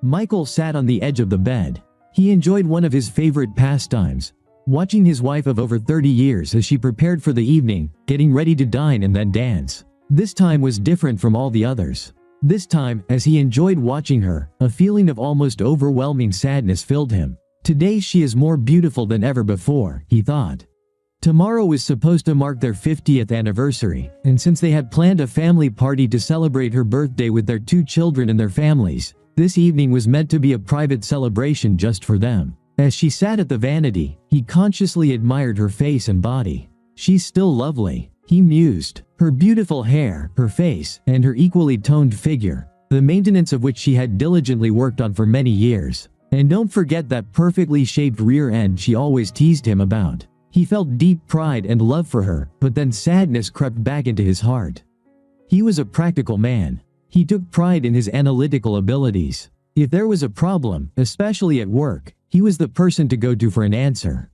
Michael sat on the edge of the bed. He enjoyed one of his favorite pastimes, watching his wife of over 30 years as she prepared for the evening, getting ready to dine and then dance. This time was different from all the others. This time, as he enjoyed watching her, a feeling of almost overwhelming sadness filled him. Today she is more beautiful than ever before, he thought. Tomorrow was supposed to mark their 50th anniversary, and since they had planned a family party to celebrate her birthday with their 2 children and their families, this evening was meant to be a private celebration just for them. As she sat at the vanity, he consciously admired her face and body. She's still lovely, he mused. Her beautiful hair, her face, and her equally toned figure, the maintenance of which she had diligently worked on for many years. And don't forget that perfectly shaped rear end she always teased him about. He felt deep pride and love for her, but then sadness crept back into his heart. He was a practical man. He took pride in his analytical abilities. If there was a problem, especially at work, he was the person to go to for an answer.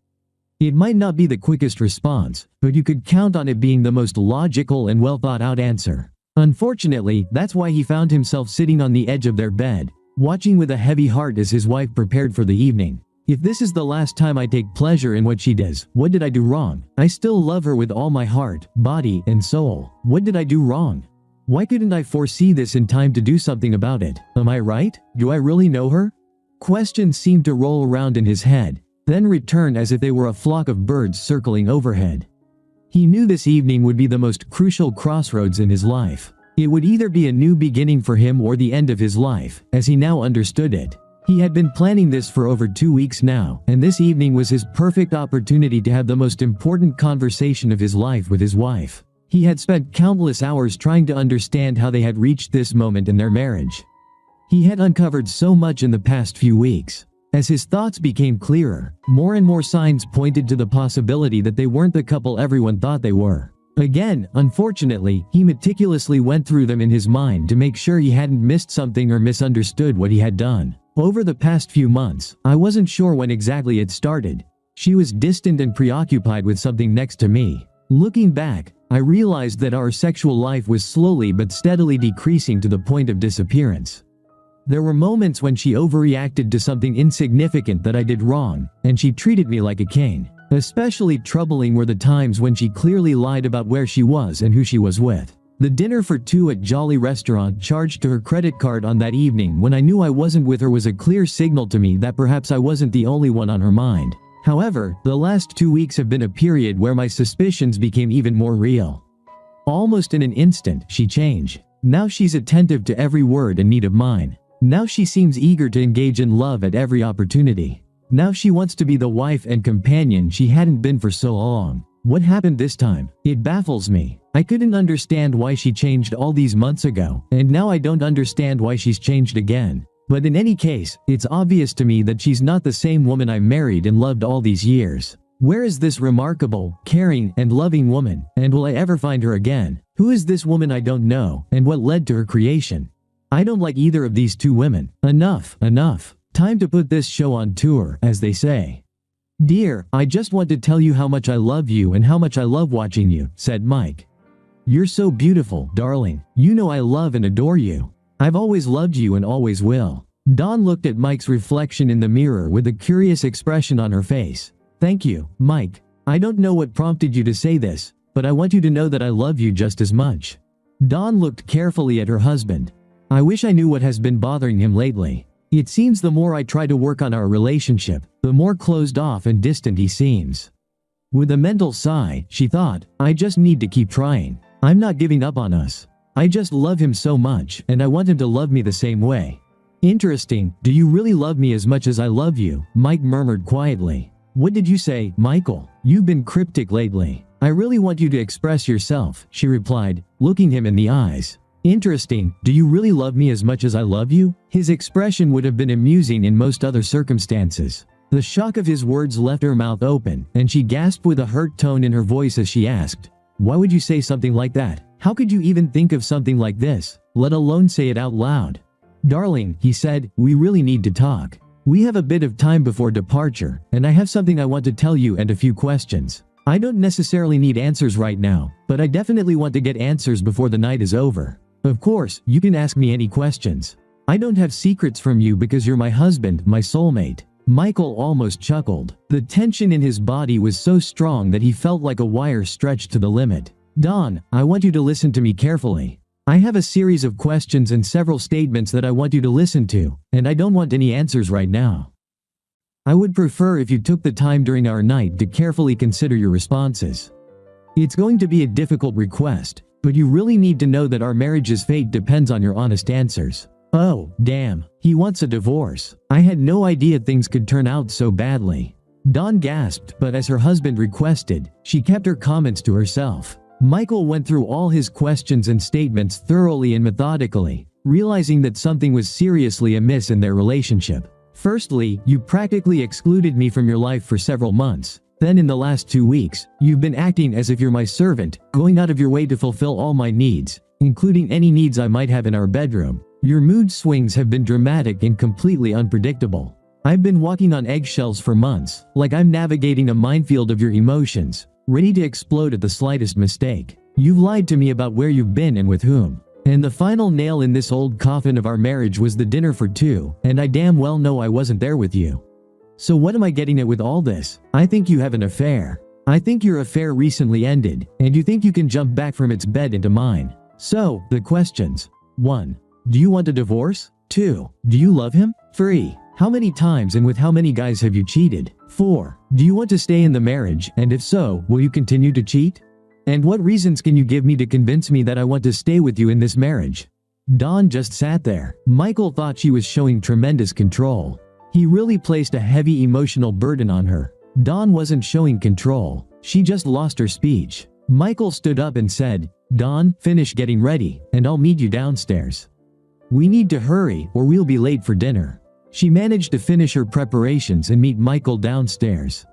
It might not be the quickest response, but you could count on it being the most logical and well-thought-out answer. Unfortunately, that's why he found himself sitting on the edge of their bed, watching with a heavy heart as his wife prepared for the evening. If this is the last time I take pleasure in what she does, what did I do wrong? I still love her with all my heart, body, and soul. What did I do wrong? Why couldn't I foresee this in time to do something about it? Am I right? Do I really know her? Questions seemed to roll around in his head, then return as if they were a flock of birds circling overhead. He knew this evening would be the most crucial crossroads in his life. It would either be a new beginning for him or the end of his life, as he now understood it. He had been planning this for over 2 weeks now, and this evening was his perfect opportunity to have the most important conversation of his life with his wife. He had spent countless hours trying to understand how they had reached this moment in their marriage. He had uncovered so much in the past few weeks. As his thoughts became clearer, more and more signs pointed to the possibility that they weren't the couple everyone thought they were. Again, unfortunately, he meticulously went through them in his mind to make sure he hadn't missed something or misunderstood what he had done. Over the past few months, I wasn't sure when exactly it started. She was distant and preoccupied with something next to me. Looking back, I realized that our sexual life was slowly but steadily decreasing to the point of disappearance. There were moments when she overreacted to something insignificant that I did wrong, and she treated me like a king. Especially troubling were the times when she clearly lied about where she was and who she was with. The dinner for 2 at Jolly Restaurant charged to her credit card on that evening when I knew I wasn't with her was a clear signal to me that perhaps I wasn't the only one on her mind. However, the last 2 weeks have been a period where my suspicions became even more real. Almost in an instant, she changed. Now she's attentive to every word and need of mine. Now she seems eager to engage in love at every opportunity. Now she wants to be the wife and companion she hadn't been for so long. What happened this time? It baffles me. I couldn't understand why she changed all these months ago, and now I don't understand why she's changed again. But in any case, it's obvious to me that she's not the same woman I married and loved all these years. Where is this remarkable, caring, and loving woman, and will I ever find her again? Who is this woman I don't know, and what led to her creation? I don't like either of these 2 women. Enough, enough. Time to put this show on tour, as they say. Dear, I just want to tell you how much I love you and how much I love watching you, said Mike. You're so beautiful, darling. You know I love and adore you. I've always loved you and always will. Dawn looked at Mike's reflection in the mirror with a curious expression on her face. Thank you, Mike. I don't know what prompted you to say this, but I want you to know that I love you just as much. Dawn looked carefully at her husband. I wish I knew what has been bothering him lately. It seems the more I try to work on our relationship, the more closed off and distant he seems. With a mental sigh, she thought, I just need to keep trying. I'm not giving up on us. I just love him so much, and I want him to love me the same way. Interesting, do you really love me as much as I love you? Mike murmured quietly. What did you say, Michael? You've been cryptic lately. I really want you to express yourself, she replied, looking him in the eyes. Interesting, do you really love me as much as I love you? His expression would have been amusing in most other circumstances. The shock of his words left her mouth open, and she gasped with a hurt tone in her voice as she asked, why would you say something like that? How could you even think of something like this, let alone say it out loud? Darling, he said, we really need to talk. We have a bit of time before departure, and I have something I want to tell you and a few questions. I don't necessarily need answers right now, but I definitely want to get answers before the night is over. Of course, you can ask me any questions. I don't have secrets from you because you're my husband, my soulmate." Michael almost chuckled. The tension in his body was so strong that he felt like a wire stretched to the limit. "Dawn, I want you to listen to me carefully. I have a series of questions and several statements that I want you to listen to, and I don't want any answers right now. I would prefer if you took the time during our night to carefully consider your responses. It's going to be a difficult request, but you really need to know that our marriage's fate depends on your honest answers." Oh, damn, he wants a divorce. I had no idea things could turn out so badly. Dawn gasped, but as her husband requested, she kept her comments to herself. Michael went through all his questions and statements thoroughly and methodically, realizing that something was seriously amiss in their relationship. "Firstly, you practically excluded me from your life for several months. Then in the last 2 weeks, you've been acting as if you're my servant, going out of your way to fulfill all my needs, including any needs I might have in our bedroom. Your mood swings have been dramatic and completely unpredictable. I've been walking on eggshells for months, like I'm navigating a minefield of your emotions, ready to explode at the slightest mistake. You've lied to me about where you've been and with whom. And the final nail in this old coffin of our marriage was the dinner for two, and I damn well know I wasn't there with you. So what am I getting at with all this? I think you have an affair. I think your affair recently ended, and you think you can jump back from its bed into mine. So, the questions. 1. Do you want a divorce? 2. Do you love him? 3. How many times and with how many guys have you cheated? 4. Do you want to stay in the marriage, and if so, will you continue to cheat? And what reasons can you give me to convince me that I want to stay with you in this marriage?" Dawn just sat there. Michael thought she was showing tremendous control. He really placed a heavy emotional burden on her. Dawn wasn't showing control. She just lost her speech. Michael stood up and said, "Dawn, finish getting ready, and I'll meet you downstairs. We need to hurry or we'll be late for dinner." She managed to finish her preparations and meet Michael downstairs.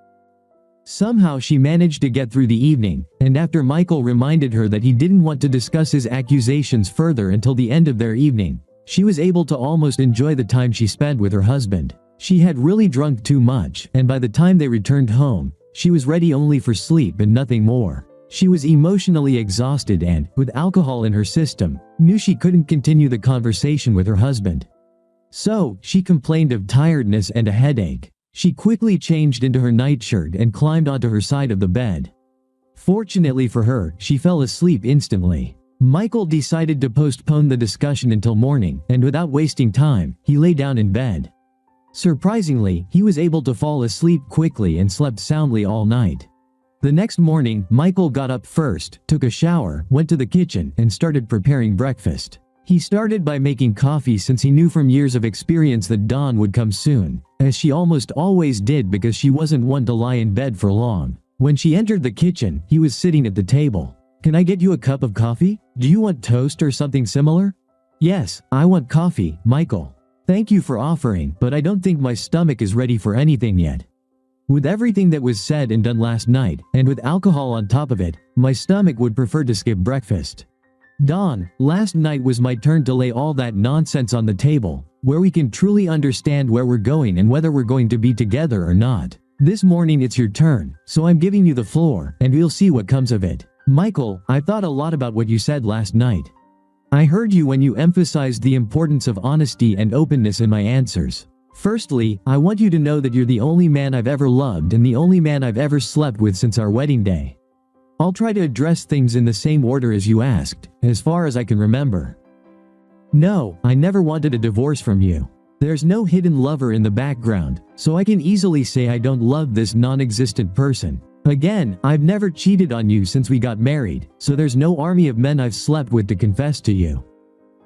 Somehow she managed to get through the evening, and after Michael reminded her that he didn't want to discuss his accusations further until the end of their evening, she was able to almost enjoy the time she spent with her husband. She had really drunk too much, and by the time they returned home, she was ready only for sleep and nothing more. She was emotionally exhausted and, with alcohol in her system, knew she couldn't continue the conversation with her husband. So, she complained of tiredness and a headache. She quickly changed into her nightshirt and climbed onto her side of the bed. Fortunately for her, she fell asleep instantly. Michael decided to postpone the discussion until morning, and without wasting time, he lay down in bed. Surprisingly, he was able to fall asleep quickly and slept soundly all night. The next morning, Michael got up first, took a shower, went to the kitchen, and started preparing breakfast. He started by making coffee since he knew from years of experience that Dawn would come soon, as she almost always did because she wasn't one to lie in bed for long. When she entered the kitchen, he was sitting at the table. "Can I get you a cup of coffee? Do you want toast or something similar?" "Yes, I want coffee, Michael. Thank you for offering, but I don't think my stomach is ready for anything yet. With everything that was said and done last night, and with alcohol on top of it, my stomach would prefer to skip breakfast." "Dawn, last night was my turn to lay all that nonsense on the table, where we can truly understand where we're going and whether we're going to be together or not. This morning it's your turn, so I'm giving you the floor, and we'll see what comes of it." "Michael, I thought a lot about what you said last night. I heard you when you emphasized the importance of honesty and openness in my answers. Firstly, I want you to know that you're the only man I've ever loved and the only man I've ever slept with since our wedding day. I'll try to address things in the same order as you asked, as far as I can remember. No, I never wanted a divorce from you. There's no hidden lover in the background, so I can easily say I don't love this non-existent person. Again, I've never cheated on you since we got married, so there's no army of men I've slept with to confess to you.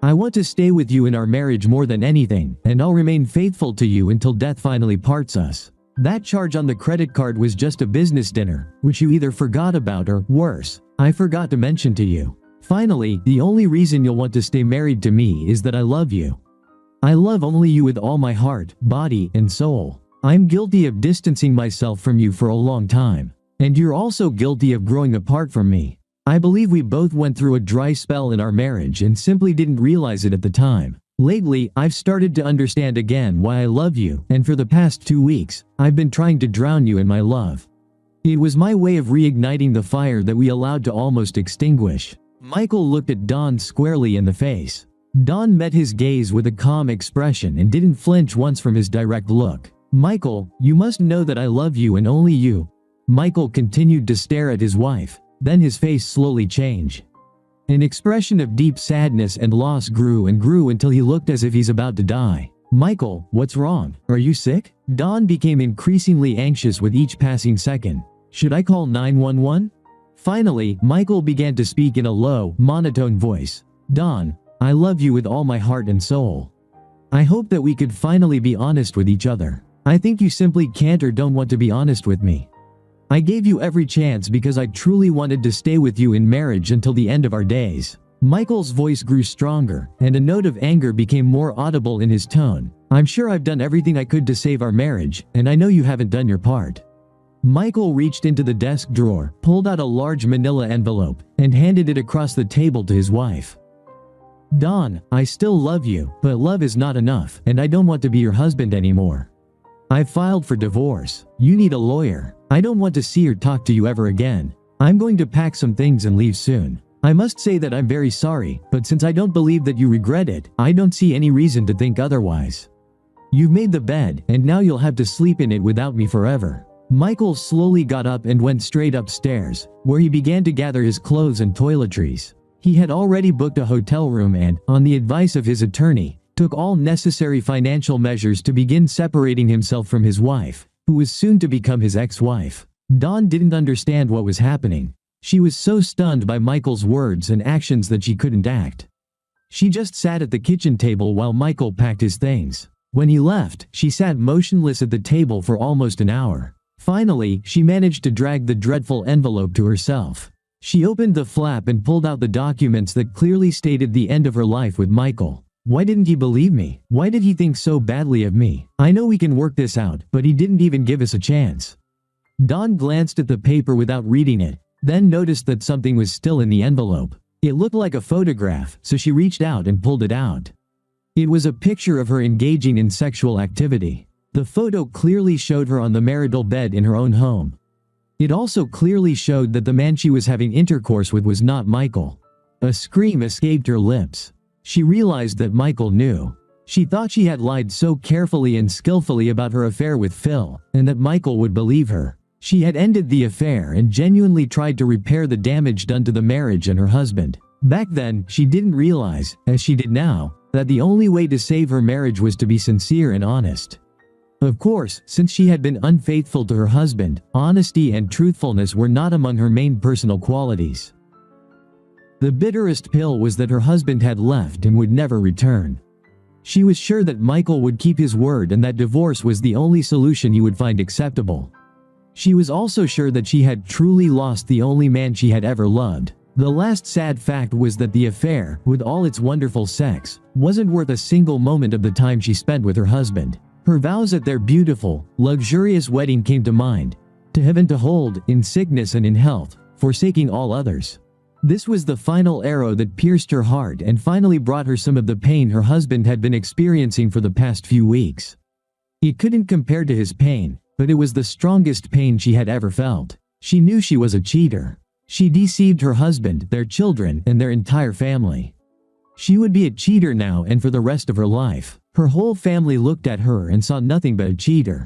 I want to stay with you in our marriage more than anything, and I'll remain faithful to you until death finally parts us. That charge on the credit card was just a business dinner, which you either forgot about or, worse, I forgot to mention to you. Finally, the only reason you'll want to stay married to me is that I love you. I love only you with all my heart, body, and soul. I'm guilty of distancing myself from you for a long time. And you're also guilty of growing apart from me. I believe we both went through a dry spell in our marriage and simply didn't realize it at the time. Lately, I've started to understand again why I love you, and for the past 2 weeks, I've been trying to drown you in my love. It was my way of reigniting the fire that we allowed to almost extinguish." Michael looked at Dawn squarely in the face. Don met his gaze with a calm expression and didn't flinch once from his direct look. "Michael, you must know that I love you and only you." Michael continued to stare at his wife. Then his face slowly changed. An expression of deep sadness and loss grew and grew until he looked as if he's about to die. "Michael, what's wrong? Are you sick?" Don became increasingly anxious with each passing second. "Should I call 911? Finally, Michael began to speak in a low, monotone voice. "Don, I love you with all my heart and soul. I hope that we could finally be honest with each other. I think you simply can't or don't want to be honest with me. I gave you every chance because I truly wanted to stay with you in marriage until the end of our days." Michael's voice grew stronger, and a note of anger became more audible in his tone. "I'm sure I've done everything I could to save our marriage, and I know you haven't done your part." Michael reached into the desk drawer, pulled out a large manila envelope, and handed it across the table to his wife. "Don, I still love you, but love is not enough, and I don't want to be your husband anymore. I've filed for divorce. You need a lawyer. I don't want to see or talk to you ever again. I'm going to pack some things and leave soon. I must say that I'm very sorry, but since I don't believe that you regret it, I don't see any reason to think otherwise. You've made the bed, and now you'll have to sleep in it without me forever." Michael slowly got up and went straight upstairs, where he began to gather his clothes and toiletries. He had already booked a hotel room and, on the advice of his attorney, took all necessary financial measures to begin separating himself from his wife, who was soon to become his ex-wife. Dawn didn't understand what was happening. She was so stunned by Michael's words and actions that she couldn't act. She just sat at the kitchen table while Michael packed his things. When he left, she sat motionless at the table for almost an hour. Finally, she managed to drag the dreadful envelope to herself. She opened the flap and pulled out the documents that clearly stated the end of her life with Michael. Why didn't he believe me? Why did he think so badly of me? I know we can work this out, but he didn't even give us a chance. Dawn glanced at the paper without reading it, then noticed that something was still in the envelope. It looked like a photograph, so she reached out and pulled it out. It was a picture of her engaging in sexual activity. The photo clearly showed her on the marital bed in her own home. It also clearly showed that the man she was having intercourse with was not Michael. A scream escaped her lips. She realized that Michael knew. She thought she had lied so carefully and skillfully about her affair with Phil, and that Michael would believe her. She had ended the affair and genuinely tried to repair the damage done to the marriage and her husband. Back then, she didn't realize, as she did now, that the only way to save her marriage was to be sincere and honest. Of course, since she had been unfaithful to her husband, honesty and truthfulness were not among her main personal qualities. The bitterest pill was that her husband had left and would never return. She was sure that Michael would keep his word and that divorce was the only solution he would find acceptable. She was also sure that she had truly lost the only man she had ever loved. The last sad fact was that the affair, with all its wonderful sex, wasn't worth a single moment of the time she spent with her husband. Her vows at their beautiful, luxurious wedding came to mind. To have and to hold, in sickness and in health, forsaking all others. This was the final arrow that pierced her heart and finally brought her some of the pain her husband had been experiencing for the past few weeks. It couldn't compare to his pain, but it was the strongest pain she had ever felt. She knew she was a cheater. She deceived her husband, their children, and their entire family. She would be a cheater now and for the rest of her life. Her whole family looked at her and saw nothing but a cheater.